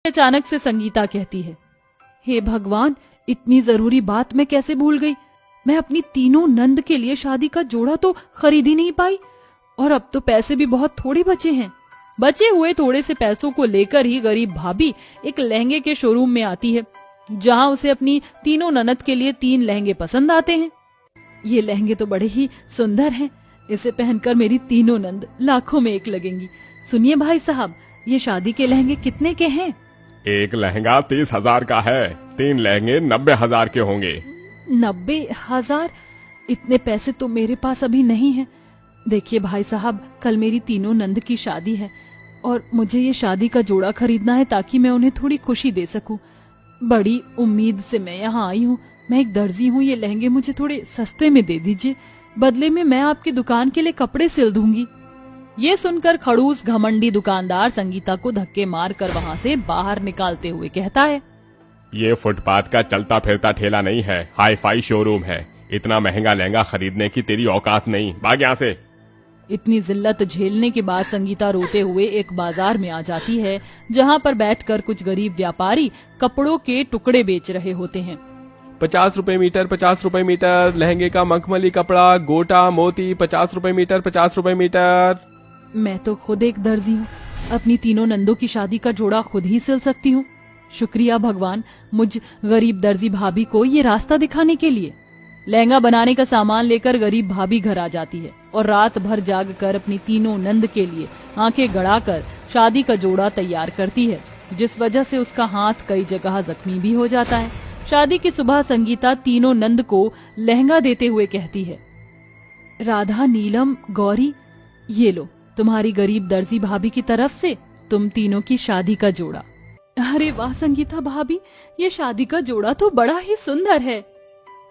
अचानक से संगीता कहती है, हे भगवान, इतनी जरूरी बात मैं कैसे भूल गई। मैं अपनी तीनों नंद के लिए शादी का जोड़ा तो खरीद ही नहीं पाई, और अब तो पैसे भी बहुत थोड़े बचे हैं। बचे हुए थोड़े से पैसों को लेकर ही गरीब भाभी एक लहंगे के शोरूम में आती है, जहां उसे अपनी तीनों ननद के लिए 3 लहंगे पसंद आते हैं। ये लहंगे तो बड़े ही सुंदर हैं, इसे पहनकर मेरी तीनों नंद लाखों में एक लगेंगी। सुनिए भाई साहब, ये शादी के लहंगे कितने के हैं? एक लहंगा 30,000 का है, 3 लहंगे 90,000 के होंगे। 90,000? इतने पैसे तो मेरे पास अभी नहीं है। देखिए भाई साहब, कल मेरी तीनों नंद की शादी है और मुझे ये शादी का जोड़ा खरीदना है ताकि मैं उन्हें थोड़ी खुशी दे सकूं। बड़ी उम्मीद से मैं यहाँ आई हूँ। मैं एक दर्जी हूँ, ये लहंगे मुझे थोड़े सस्ते में दे दीजिए, बदले में मैं आपकी दुकान के लिए कपड़े सिल दूंगी। ये सुनकर खड़ूस घमंडी दुकानदार संगीता को धक्के मार कर वहाँ से बाहर निकालते हुए कहता है, ये फुटपाथ का चलता फिरता ठेला नहीं है, हाई फाई शोरूम है। इतना महंगा लहंगा खरीदने की तेरी औकात नहीं, भाग यहाँ से। इतनी जिल्लत झेलने के बाद संगीता रोते हुए एक बाजार में आ जाती है, जहाँ पर बैठकर कुछ गरीब व्यापारी कपड़ों के टुकड़े बेच रहे होते हैं। 50 रुपए मीटर, 50 रुपए मीटर। लहंगे का मखमली कपड़ा, गोटा मोती, 50 रुपए मीटर, 50 रुपए मीटर। मैं तो खुद एक दर्जी हूँ, अपनी तीनों नंदों की शादी का जोड़ा खुद ही सिल सकती हूँ। शुक्रिया भगवान, मुझ गरीब दर्जी भाभी को ये रास्ता दिखाने के लिए। लहंगा बनाने का सामान लेकर गरीब भाभी घर आ जाती है और रात भर जाग कर अपनी तीनों नंद के लिए आंखें गड़ाकर शादी का जोड़ा तैयार करती है, जिस वजह से उसका हाथ कई जगह जख्मी भी हो जाता है। शादी की सुबह संगीता तीनों नंद को लहंगा देते हुए कहती है, राधा, नीलम, गौरी, ये लो तुम्हारी गरीब दर्जी भाभी की तरफ से तुम तीनों की शादी का जोड़ा। अरे वाह संगीता भाभी, ये शादी का जोड़ा तो बड़ा ही सुंदर है।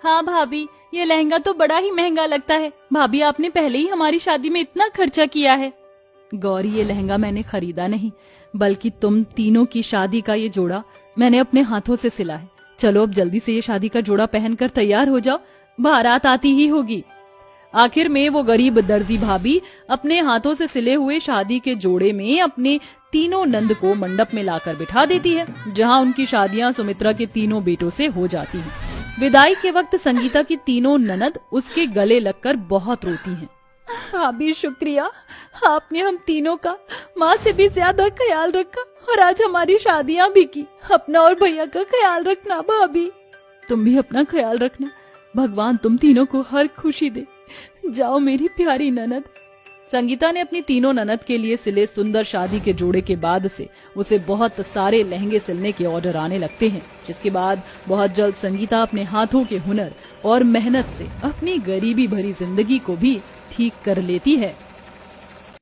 हाँ भाभी, ये लहंगा तो बड़ा ही महंगा लगता है। भाभी, आपने पहले ही हमारी शादी में इतना खर्चा किया है। गौरी, ये लहंगा मैंने खरीदा नहीं, बल्कि तुम तीनों की शादी का ये जोड़ा मैंने अपने हाथों से सिला है। चलो अब जल्दी से ये शादी का जोड़ा पहनकर तैयार हो जाओ, बारात आती ही होगी। आखिर में वो गरीब दर्जी भाभी अपने हाथों से सिले हुए शादी के जोड़े में अपने तीनों नंद को मंडप में लाकर बिठा देती है, जहां उनकी शादियां सुमित्रा के तीनों बेटों से हो जाती हैं। विदाई के वक्त संगीता की तीनों ननद उसके गले लगकर बहुत रोती हैं। भाभी शुक्रिया, आपने हम तीनों का माँ से भी ज्यादा ख्याल रखा और आज हमारी शादियां भी की। अपना और भैया का ख्याल रखना भाभी। तुम भी अपना ख्याल रखना, भगवान तुम तीनों को हर खुशी दे। जाओ मेरी प्यारी ननद। संगीता ने अपनी तीनों ननद के लिए सिले सुंदर शादी के जोड़े के बाद से उसे बहुत सारे लहंगे सिलने के ऑर्डर आने लगते हैं, जिसके बाद बहुत जल्द संगीता अपने हाथों के हुनर और मेहनत से अपनी गरीबी भरी जिंदगी को भी ठीक कर लेती है।